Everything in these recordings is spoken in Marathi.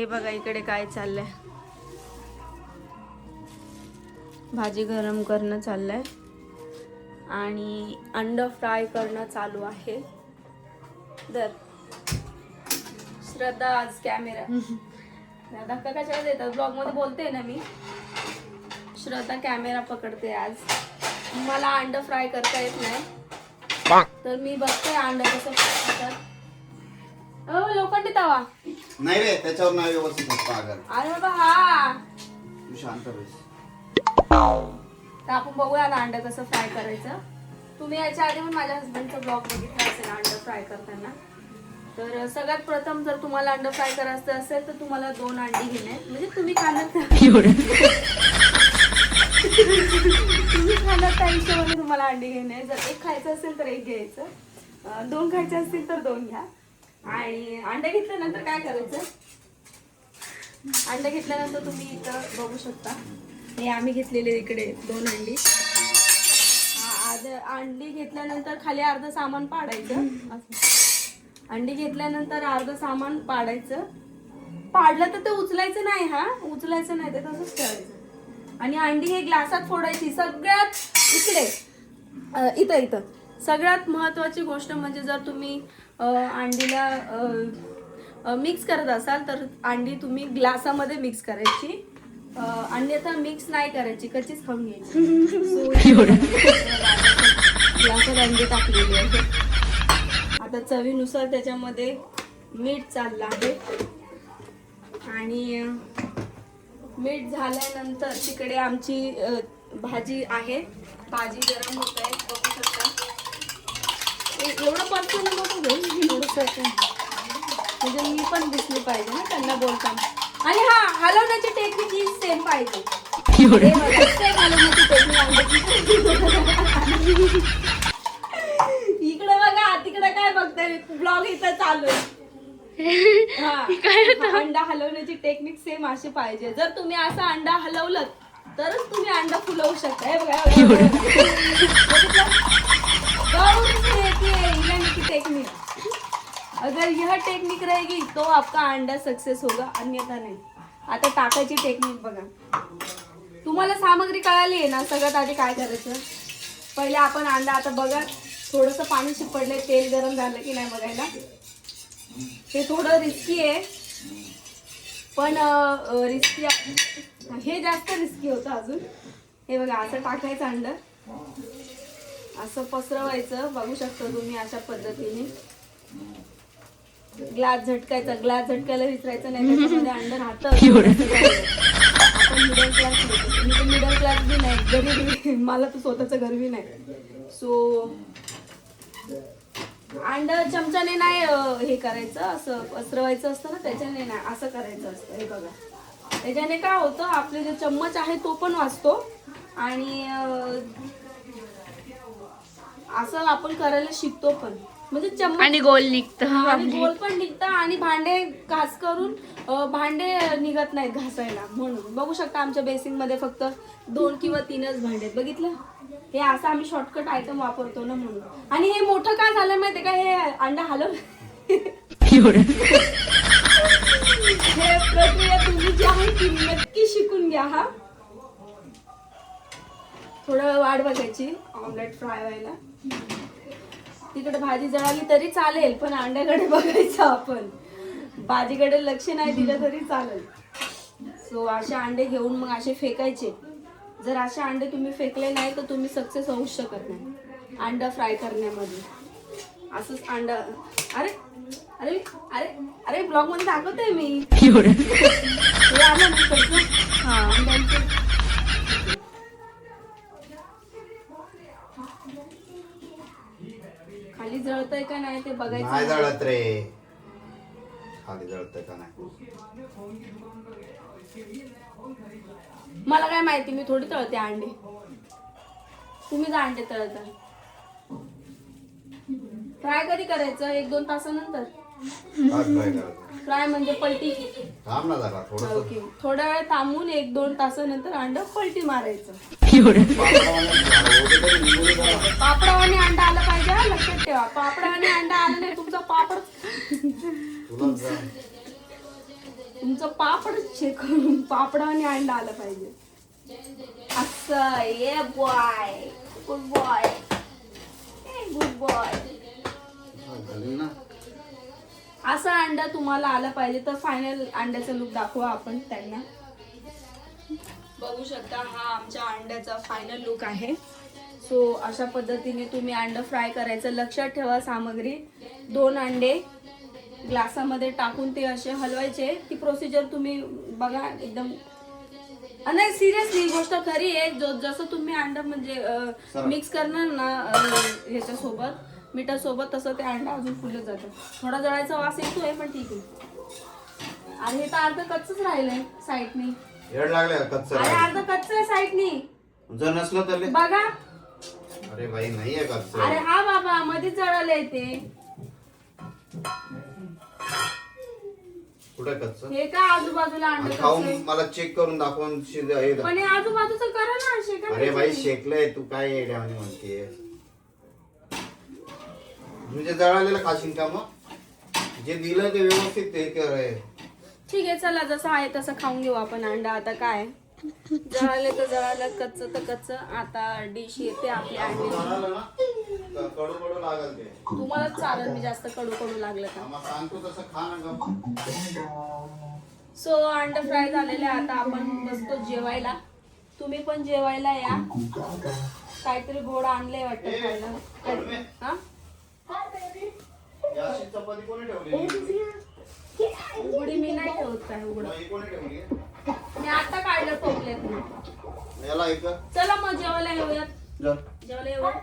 हे बघा इकडे काय चाललंय, भाजी गरम करणं चाललंय आणि अंड फ्राय करणं चालू आहे. दर श्रद्धा आज कॅमेरा धक्का कशाला देतात, ब्लॉग मध्ये बोलते ना मी. श्रद्धा कॅमेरा पकडते आज. मला अंड फ्राय करता येत नाही तर मी बघते अंड कसं फ्राय करतात. लोखंडी तवा नाही रे, त्याच्यावर नाही व्यवस्थित होत पागल. अरे बाबा हा तू शांत बस. तर आपण बघूया ना अंड कसं फ्राय करायचं. तुम्ही याच्या आधी पण माझ्या हसबंडचा ब्लॉग बघितला असेल अंड फ्राय करताना. तर सगळ्यात प्रथम जर तुम्हाला अंड फ्राय करायचं असेल तर तुम्हाला 2 अंडी घेणे, म्हणजे तुम्ही खाणार त्या हिशोबाने तुम्हाला अंडी घेणे. जर 1 खायचं असेल तर 1 घ्यायचं, 2 खायचे असतील तर 2 घ्या. आणि अंडे घेतल्यानंतर काय करायचं, अंडे घेतल्यानंतर तुम्ही इथं बघू शकता हे आम्ही घेतलेले इकडे 2 अंडी. अंडी घेतल्यानंतर खाली अर्ध सामान पाडायचं. अंडी घेतल्यानंतर अर्ध सामान पाडायचं. पाडलं तर ते उचलायचं नाही, हा उचलायचं नाही, ते तसंच ठेवायचं. आणि अंडी हे ग्लासात फोडायची. सगळ्यात इकडे इथं सगळ्यात महत्वाची गोष्ट म्हणजे जर तुम्ही अंडीला मिक्स करत असाल तर अंडी तुम्ही ग्लासामध्ये मिक्स करायची, अन्यथा मिक्स नाही करायची, कच्चीच खाऊन घ्यायची. ग्लासात अंडी टाकलेली आहे. आता चवीनुसार त्याच्यामध्ये मीठ चाललं आहे आणि मीठ झाल्यानंतर तिकडे आमची भाजी आहे. भाजी गरम होत आहे, बघू शकता. एवढं परतून नको घेऊ, थोडंसं म्हणजे मी पण दिसली पाहिजे ना त्यांना बोलताना. आणि हा हलवण्याची टेक्निक ही सेम पाहिजे. हलवण्याची टेक्निक इकडे बघा, तिकडे काय बघताय, ब्लॉग इथं चालू आहे. हा अंडा हलवण्याची टेक्निक सेम अशी पाहिजे. जर तुम्ही असा अंडा हलवलं तरच तुम्ही अंडा फुलवू शकता. हे बघा टेक्निक, अगर यह टेक्निक रहेगी तो आपका अंडा सक्सेस होगा, अन्यथा नाही. आता टाकायची टेक्निक बघा. तुम्हाला सामग्री कळाली आहे ना. सगळ्यात आधी काय करायचं, पहिले आपण अंडा, आता बघा थोडंसं पाणी शिपडलंय, तेल गरम झालं की नाही बघायला. हे थोडं रिस्की आहे, पण रिस्की हे जास्त रिस्की होतं अजून. हे बघा असं टाकायचं अंड, असं पसरवायचं, बघू शकता तुम्ही अशा पद्धतीने. ग्लास झटकायचा, ग्लास झटकायला विसरायचं नाही, त्याच्यामध्ये अंड राहतं. आपण मिडल क्लास, मी तर मिडल क्लास बी नाही, गरीब, मला तर स्वतःचं घर बी नाही. सो अंड चमच्याने नाही हे करायचं, असं पसरवायचं असतं ना, त्याच्याने नाही, असं करायचं असतं. हे बघा, त्याच्याने काय होतं, आपले जे चम्मच आहे तो पण वाचतो आणि असं आपण करायला शिकतो पण, म्हणजे चम्मच आणि गोल निघतं, आणि गोल पण निघतं आणि भांडे घास करून भांडे निघत नाहीत घासायला. म्हणून बघू शकता आमच्या बेसिन मध्ये फक्त 2 किंवा 3च भांडे. बघितलं, हे असं आम्ही शॉर्टकट आयटम वापरतो ना म्हणून. आणि हे मोठं काय झालं माहितीये का, हे अंडा हलव हे प्रक्रिया तुम्ही जी आहे ती नक्की शिकून घ्या. हा थोडं वाट बघायची ऑमलेट फ्राय व्हायला. तिकडे भाजी जळाली तरी चालेल, पण अंड्याकडे बघायचं आपण. भाजीकडे लक्ष नाही दिलं तरी चालेल. सो असे अंडे घेऊन मग असे फेकायचे. जर असे अंडे तुम्ही फेकले नाही तर तुम्ही सक्सेस होऊ शकत नाही अंडा फ्राय करण्यामध्ये. असंच अंडा, अरे अरे अरे अरे ब्लॉग मध्ये दाखवते मी. हे आलं ना अंड्यांचं. खाली जळतंय का नाही ते बघायचं. नाही जळत रे, खाली जळतंय का नाही. मला काय माहिती, मी थोडी तळते अंडे. तुम्ही जा अंडे तळता. फ्राय कधी करायचं, 1-2 तासानंतर फ्राय म्हणजे पलटी. थांब ना जरा थोडं. ओके, थोडा वेळ थांबून 1-2 तासानंतर अंड पलटी मारायचं. पापडावाने अंडा आलं पाहिजे, लक्षात ठेवा. पापडावाने अंडा आलं नाही तुमचा पापड तुमचं पापड चेक करून पापडाने अंडा आलं पाहिजे. असं ये boy, good boy, good boy. घालीन ना. असा अंडा तुम्हाला आला पाहिजे. तर फायनल अंड्याचा लुक दाखवा आपण त्यांना. बघू शकता हा आमच्या अंड्याचा फायनल लुक आहे. सो अशा पद्धतीने तुम्ही अंड फ्राय करायचं. लक्षात ठेवा सामग्री, 2 अंडे ग्लासामध्ये टाकून ते असे हलवायचे. ती प्रोसिजर तुम्ही बघा एकदम. नाही सिरियसली गोष्ट खरी आहे. जसं तुम्ही अंड म्हणजे मिक्स करणार ना ह्याच्यासोबत मिठासोबत, तसं ते अंडा अजून फुलत जातं. थोडा जळायचा वास येतोय पण ठीक आहे. आणि हे तर अर्ध कच्चच राहिलंय साईडनी. येड लागले कच्चं अरे राहिलं. अर्ध कच्च आहे साईडनी. जर नसलं तर बघा. अरे भाई नाहीये कच्चं. अरे हा बाबा मध्येच जळालंय ते. कुठे कच्चं? हे का आजूबाजूला अंड आणि कच्चं खाऊन आहे? मला चेक करून दाखवून हे पण हे आजूबाजूचं करा ना शेका. अरे भाई शेकलंय. तू काय येड्यावानी म्हणते? म्हणजे जळालेलं खाशील का मग? जे दिलं ते व्यवस्थित ते कर. ठीक आहे चला, जसं आहे तसं खाऊन घेऊ आपण अंडा. आता काय जळाले तर जळालं, कच्च तर कच्च. आता डिश येते आपली अंडी. जळालं ना कडू कडू लागल ते. तुम्हाला चालेल मी जास्त कडू कडू लागलं का. आम्हाला सांगतो तसं खा ना गं. सो अंड फ्राय झालेले. आता आपण बसतो जेवायला. तुम्ही पण जेवायला या. काहीतरी गोड आणलंय वाटतं खायला. हा या अशी चपाती कोणी ठेवली? उघडी मी नाही ठेवत. काय उघड ही कोणी ठेवली? मी आता काढलं टोपल्यात. याला ऐक चला मग जेवायला येऊयात. जा. जेवायला येऊयात.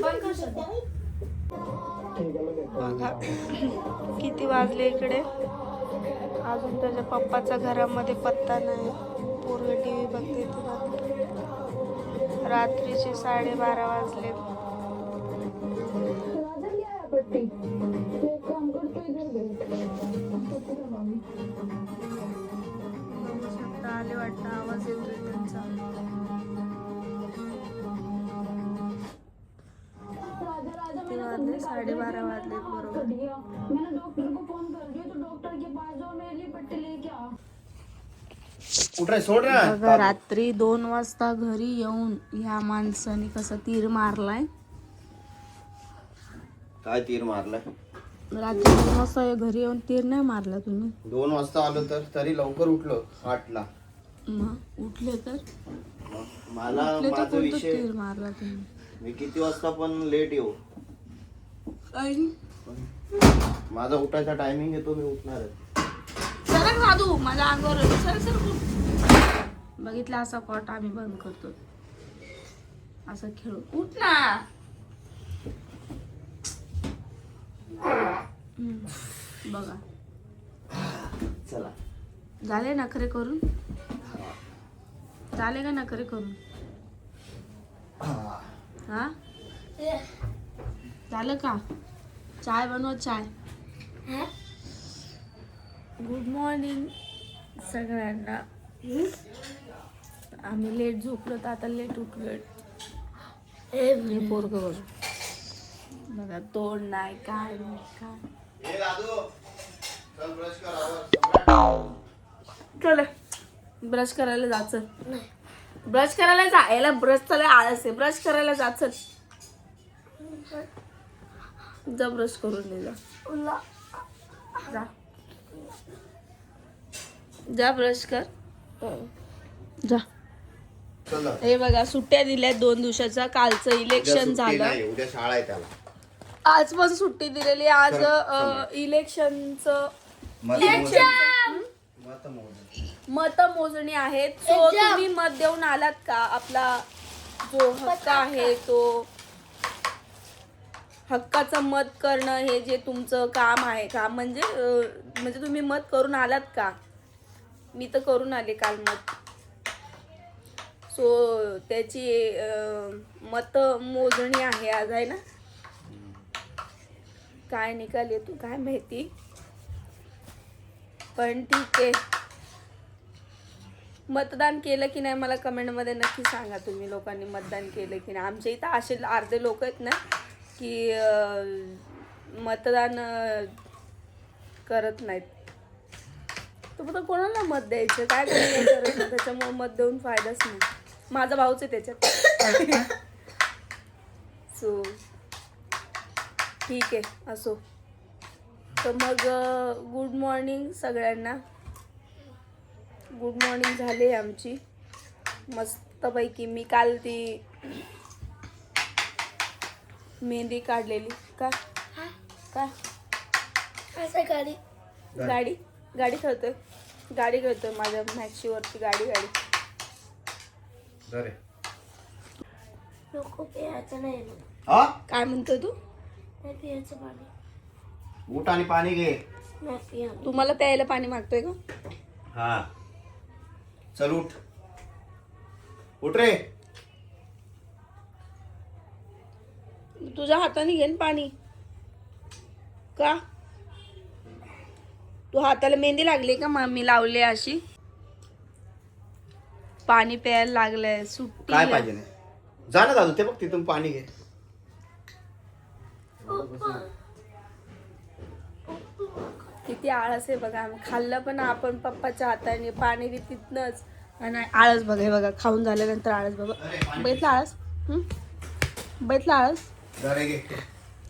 बंद कर सध्या. बघा किती वाजले इकडे. अजून त्याच्या पप्पाचा घरामध्ये पत्ता नाही. पोरग टीव्ही बघते. रात्रीचे 12:30 वाजले. आले वाटतं, आवाज येतोय त्यांचा. किती वाजले? 12:30 वाजले बरोबर. कुठे सोड रे. बघा रात्री 2 वाजता घरी येऊन ह्या माणसाने कसा तीर मारलाय. काय तीर मारलाय? रात्री 2 वाजता घरी येऊन तीर नाही मारला तुम्ही? 2 वाजता आलो तर तरी लवकर उठलो 8ला. मग उठले तर मला उठले तर माझा कोणता विषय तीर मारला तुम्ही? मी किती वाजता पण लेट येऊ. आणि माझा उठायचा टायमिंग येतो, मी उठणार आहे. सरक साधू माझ्या अंगावर सर सर. बघितला असा कॉट आम्ही बंद करतो. असं खेळू. उठ ना. बघा चला झाले नखरे करून. झाले का नखरे करून? हा झालं का? चाय बनव चाय. गुड मॉर्निंग सगळ्यांना. आम्ही लेट झोपलो तर आता लेट उठलोय. हे पोरग बघा तोंड नाही काय नाही काय. ए दादू चल ब्रश कर. चल ब्रश करायला जायचं. ब्रश करायला जायला ब्रश चालू आळस आहे. ब्रश करायला जायचं. जा ब्रश करून दे. जा जा ब्रश कर जा. चल हे बघा सुट्ट्या दिल्या 2 दिवसाचा. कालचं इलेक्शन झालं. उद्या शाळा आहे त्याला. आज पण सुट्टी दिलेली. आज इलेक्शनचं मतमोजणी आहेत. सो तुम्ही मत देऊन आलात का? आपला जो हक्क आहे तो हक्काचं मत करणं हे जे तुमचं काम आहे का? म्हणजे तुम्ही मत करून आलात का? मी तर करून आले काल मत. सो त्याची मतमोजणी आहे आज आहे ना. काय निकाल येतो काय माहिती, पण ठीक आहे. मतदान केलं की नाही मला कमेंटमध्ये नक्की सांगा तुम्ही लोकांनी मतदान केलं की नाही. आमच्या इथं असे अर्धे लोक आहेत ना की मतदान करत नाहीत. तू फक्त कोणाला मत द्यायचं, काय कोणी करत नाही, त्याच्यामुळे मत देऊन फायदाच नाही. माझा भाऊच आहे त्याच्यात. सो ठीक आहे असो. तर मग गुड मॉर्निंग सगळ्यांना. गुड मॉर्निंग झाली आमची मस्तपैकी. मी काल ती मेहंदी काढलेली. का काय गाडी गाडी खेळतोय, गाडी खेळतोय माझ्या मॅक्सीवरती. गाडी काय म्हणतोय तू? उठ आणि पाणी घे. तुम्हाला प्यायला पाणी मागतोय का? हा चल उठ, उठ रे. तुझ्या हाताने घेन पाणी. का तू हाताला मेहंदी लागली का? मी लावली अशी. पाणी प्यायला लागलंय. सुट्टी काय पाहिजे नाही, जा ना दादू, ते बघ तिथून पाणी घे. किती आळस आहे बघा. आम्ही खाल्लं पण आपण पप्पाच्या हाताने, पाणी बी तिथनच. आणि आळस बघा, हे बघा खाऊन झाल्यानंतर आळस बघा. बैठला आळस. बैठला आळस.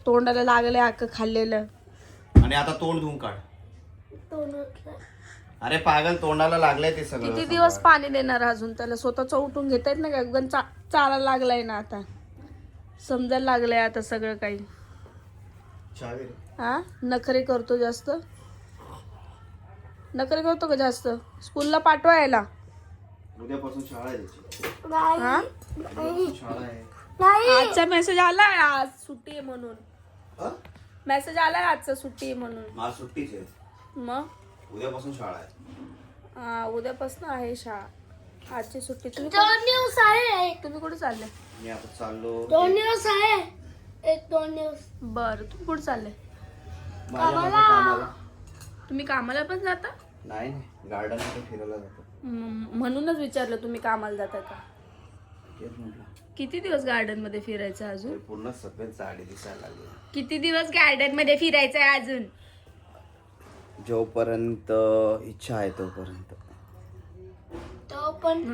तोंडाला लागलंय अख्खं खाल्लेलं. आणि आता तोंड धुवून काढ. अरे पागल, तोंडाला लागलंय ते सगळं. किती दिवस पाणी देणार अजून त्याला? स्वतःच उठून घेता येत नाही का? चालायला लागलाय ना आता, समजायला लागलंय आता सगळं काही. हा नखरे करतो जास्त. नखरे करतो का जास्त? स्कूलला पाठवायला. उद्यापासून शाळा आहे त्याची. हा शाळा आहे. आजचा मेसेज आलाय आज सुट्टी आहे म्हणून. मेसेज आलाय आजचा सुट्टी आहे म्हणून. मला सुट्टीच आहे. मग उद्यापासून शाळा आहे. हा उद्यापासून आहे शाळा. आजची सुट्टी. तुम्ही कुठे चालले? मी आता चाललो. 2 दिवस आहे. 1-2 दिवस. बर तुम्ही कुठे चालले? कामाला. तुम्ही कामाला पण जाता? नाही, गार्डन मध्ये फिरायला जातो. म्हणूनच विचारलं तुम्ही कामाला जाता का. तेच म्हटलं. किती दिवस गार्डन मध्ये फिरायचं अजून? पूर्ण सफेद झाडे दिसायला लागली. किती दिवस गार्डन मध्ये फिरायचं आहे अजून? जोपर्यंत इच्छा आहे तोपर्यंत.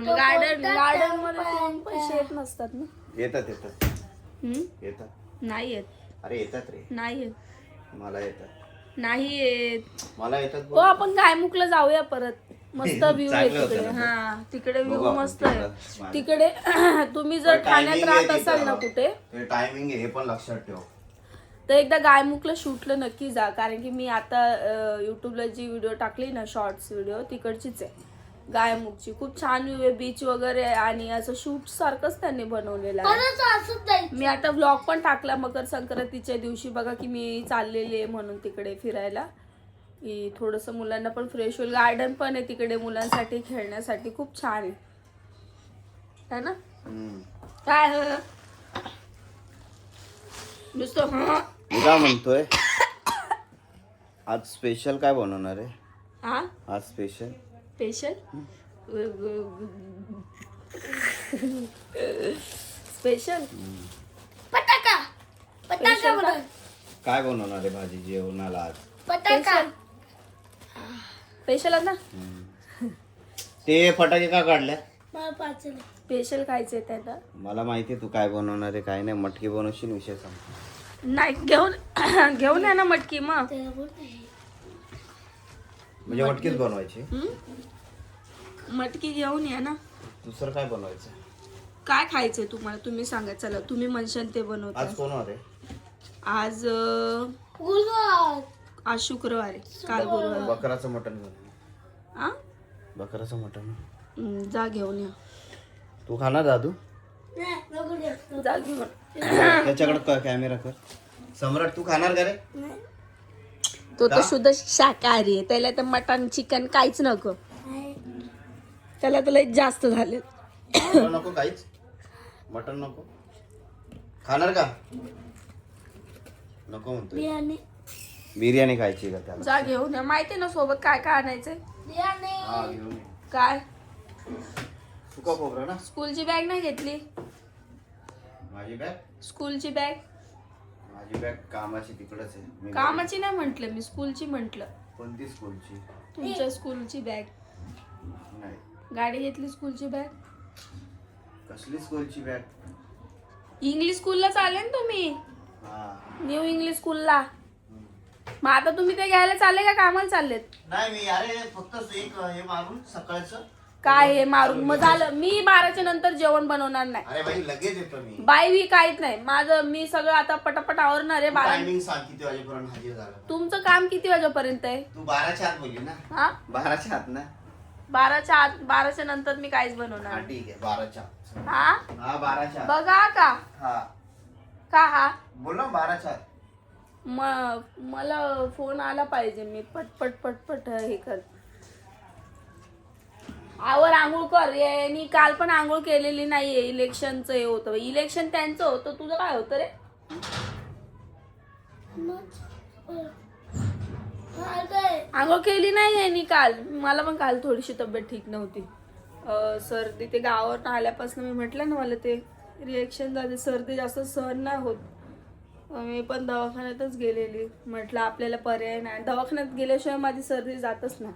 गार्डन मध्ये पैसे येत नसतात ना? येतात येतात येतात. नाही येत. अरे येतात रे. नाही येत. मला येतात. नाही येत. मला येतात. हो आपण गायमुखला जाऊया परत. मस्त व्ह्यू आहे चांगलं होतं तिकडे. ना. हा तिकडे बघू व्ह्यू आपण मस्त तिकडं. आहे तिकडे. तुम्ही जर पण ठाण्यात timing राहत आहे असाल ना तिथं. कुठे, ते टायमिंग आहे हे पण लक्षात ठेव. तर एकदा गायमुखला शूटला नक्की जा. कारण की मी आता युट्यूबला जी व्हिडिओ टाकली ना, शॉर्ट्स व्हिडिओ, तिकडचीच आहे गायमुखची. खूप छान व्ह्यू आहे, बीच वगैरे. आणि असं शूट सारखंच त्यांनी बनवलेलं आहे. मी आता व्लॉग पण टाकला मकर संक्रांतीच्या दिवशी बघा की मी चाललेली आहे म्हणून तिकडे फिरायला, की थोडंसं मुलांना पण फ्रेश होईल. गार्डन पण आहे तिकडे मुलांसाठी खेळण्यासाठी, खूप छान आहे ना. काय नुसतं मी काय म्हणतोय, आज स्पेशल काय बनवणार आहे? हा आज स्पेशल स्पेशल स्पेशल पटाका. पटाका बनव. काय बनवणार आहे भाजी जेवणाला आज? पटाका. स्पेशल ना. ते फटाके का काढल्या? मला पाचले. स्पेशल खायचंय त्याला. मला माहिती आहे तू काय बनवणार आहे काय नाही. मटकी बनवशील विषय सांग. नाही घेऊन घेऊन या ना मटकी. मग त्याला बोलते. म्हणजे मटकीच बनवायची? मटकी घेऊन या ना. दुसरं काय बनवायचं? काय खायचंय तुम्हाला तुम्ही सांगा. चला तुम्ही म्हणशाल ते बनवता. आज कोण आहे? आज गुरुवार. आज शुक्रवार आहे. काल गुरुवार. बकराचं मटण बनव. आ बकराचं मटण जा घेऊन या. तू खाणार दादू? नाही, नको देऊ. जा घेऊन. त्याच्याकडे कॅमेरा कर. सम्राट तू खाणार का रे? तो तर शुद्ध शाकाहारी आहे. त्याला तर मटण चिकन काहीच नको. नाही. त्याला तर लय जास्त झाले. मटण नको काहीच? मटण नको खाणार का? नको म्हणतोय. बिर्याणी. बिर्याणी खायची का त्याला? जा घेऊन या. माहिती ना सोबत काय काय आणायचंय. बिर्याणी. हा घेऊन ये. काय सुका खोबरं ना. स्कूलची बॅग नाही घेतली? माझी बॅग? स्कूलची बॅग माझी बॅग कामाची तिकडच आहे. कामाची नाही म्हंटल मी, स्कूलची म्हंटल. कोणती स्कूलची? तुमच्या स्कूलची बॅग. नाही. गाडी घेतली स्कूलची बॅग. कसली स्कूलची बॅग? इंग्लिश स्कूलला चालले ना तुम्ही, हा. न्यू इंग्लिश स्कूलला. मग आता तुम्ही ते घ्यायला चालले का कामाला चाललेत? नाही मी अरे फक्त एक हे मारून सकाळचं. काय हे मारून मग झालं. मी 12च्या नंतर जेवण बनवणार नाही. अरे बाई लगेच येतो मी. बाई बी काहीच नाही माझं. मी सगळं आता पटापट आवरणार आहे. 12. टायमिंग सांग किती वाजेपर्यंत हजर झालं. तुमचं काम किती वाजेपर्यंत आहे? तू 12च्या आत बोलली ना? हा 12च्या आत ना? 12च्या आत. 12च्या नंतर मी काहीच हा बनवणार. ठीक आहे 12च्या आत. हा हा 12च्या आत. बघा का हा का हा बोल ना 12च्या आत. मला फोन आला पाहिजे. मी पटपट पटपट हे कर. आवर आंघोळ कर. यांनी काल पण आंघोळ केलेली नाहीये. इलेक्शनचं हे होतं. इलेक्शन त्यांचं होतं. तुझं काय होतं रे? आंघोळ केली नाही यांनी काल. मला पण काल थोडीशी तब्येत ठीक नव्हती. सर्दी. ते गावावर आल्यापासून मी म्हटलं ना मला ते रिएक्शन झाले. सर्दी जास्त सहन नाही होत. मी पण दवाखान्यातच गेलेली. म्हटलं आपल्याला पर्याय नाही. दवाखान्यात गेल्याशिवाय माझी सर्दी जातच नाही.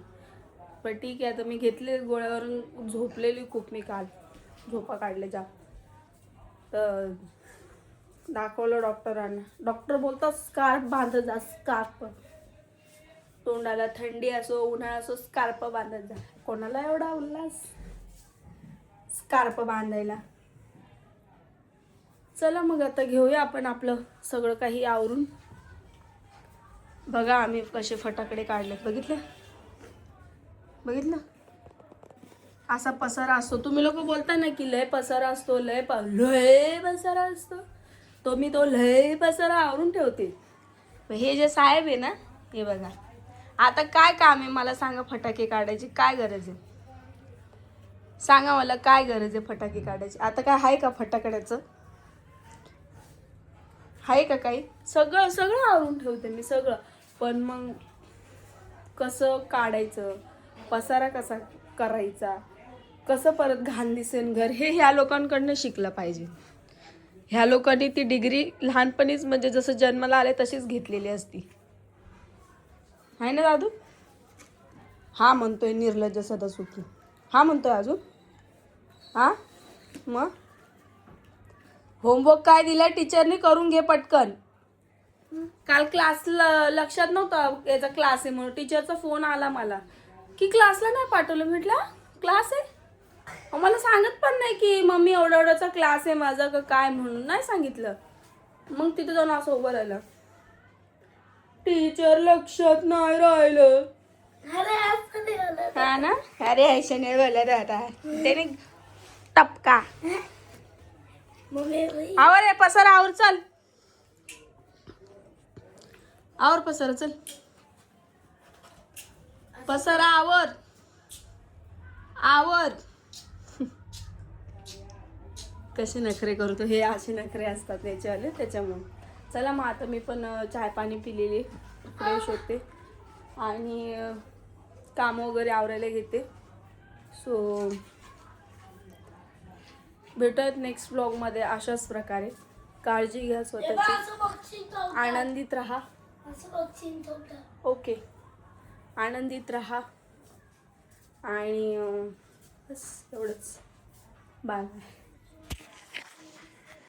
पण ठीक आहे आता मी घेतले गोळ्यावरून. झोपलेली खूप मी काल. झोपा काढले जा. तर दाखवलं डॉक्टरांना. डॉक्टर बोलतात स्कार्फ बांधत जा. स्कार्फ. तोंडाला थंडी असो उन्हाळा असो स्कार्फ बांधत जा. कोणाला एवढा उल्हास स्कार्फ बांधायला. चला मग आता घेऊया आपण आपलं सगळं काही आवरून. बघा आम्ही कसे फटाकडे काढले. बघितलं बघितलं. असा पसारा असतो. तुम्ही लोक बोलता ना की लय पसारा असतो. लय पसारा असतो. तो मी तो लय पसारा आवरून ठेवते. हे जे साहेब आहे ना हे बघा. आता काय काम आहे मला सांगा. फटाके काढायची काय गरज आहे? सांगा मला काय गरज आहे फटाके काढायची? आता काय आहे का फटाकड्याचं? आहे का काही? सगळं सगळं आवरून ठेवते मी सगळं. पण मग कसं काढायचं, पसारा कसा करायचा, कसं परत घाण दिसेन घर, हे ह्या लोकांकडनं शिकलं पाहिजे. ह्या लोकांनी ती डिग्री लहानपणीच म्हणजे जसं जन्माला आले तशीच घेतलेली असती. आहे ना दादू? हा म्हणतोय निर्लज्ज सदासुखी. हा म्हणतोय अजून. हा मग होमवर्क काय दिला टीचरने करून घे पटकन. काल क्लासला लक्षात नव्हतं याचा क्लास आहे म्हणून. टीचरचा फोन आला मला की क्लासला नाही पाठवलं. म्हटलं क्लास आहे. मला सांगत पण नाही की मम्मी एवढा एवढाचा क्लास आहे माझा का काय म्हणून. नाही सांगितलं. मग तिथे जाऊन असं उभं राहिलं. टीचर लक्षात नाही राहिलं. हा ना. अरे ऐशा नाही बोलत आता. त्याने टपका. आवर आहे पसारा आवर. चल आवर पसारा. चल पसारा आवर आवर. कसे नखरे करतो. हे असे नखरे असतात त्याच्यावाले त्याच्यामुळे. चला मग आता मी पण चाय पाणी पिलेली फ्रेश होते आणि कामं वगैरे आवरायला घेते. सो भेटूयात नेक्स्ट ब्लॉगमध्ये अशाच प्रकारे. काळजी घ्या स्वतःची. आनंदित राहा. ओके आनंदित राहा आणि बस एवढंच. Bye bye.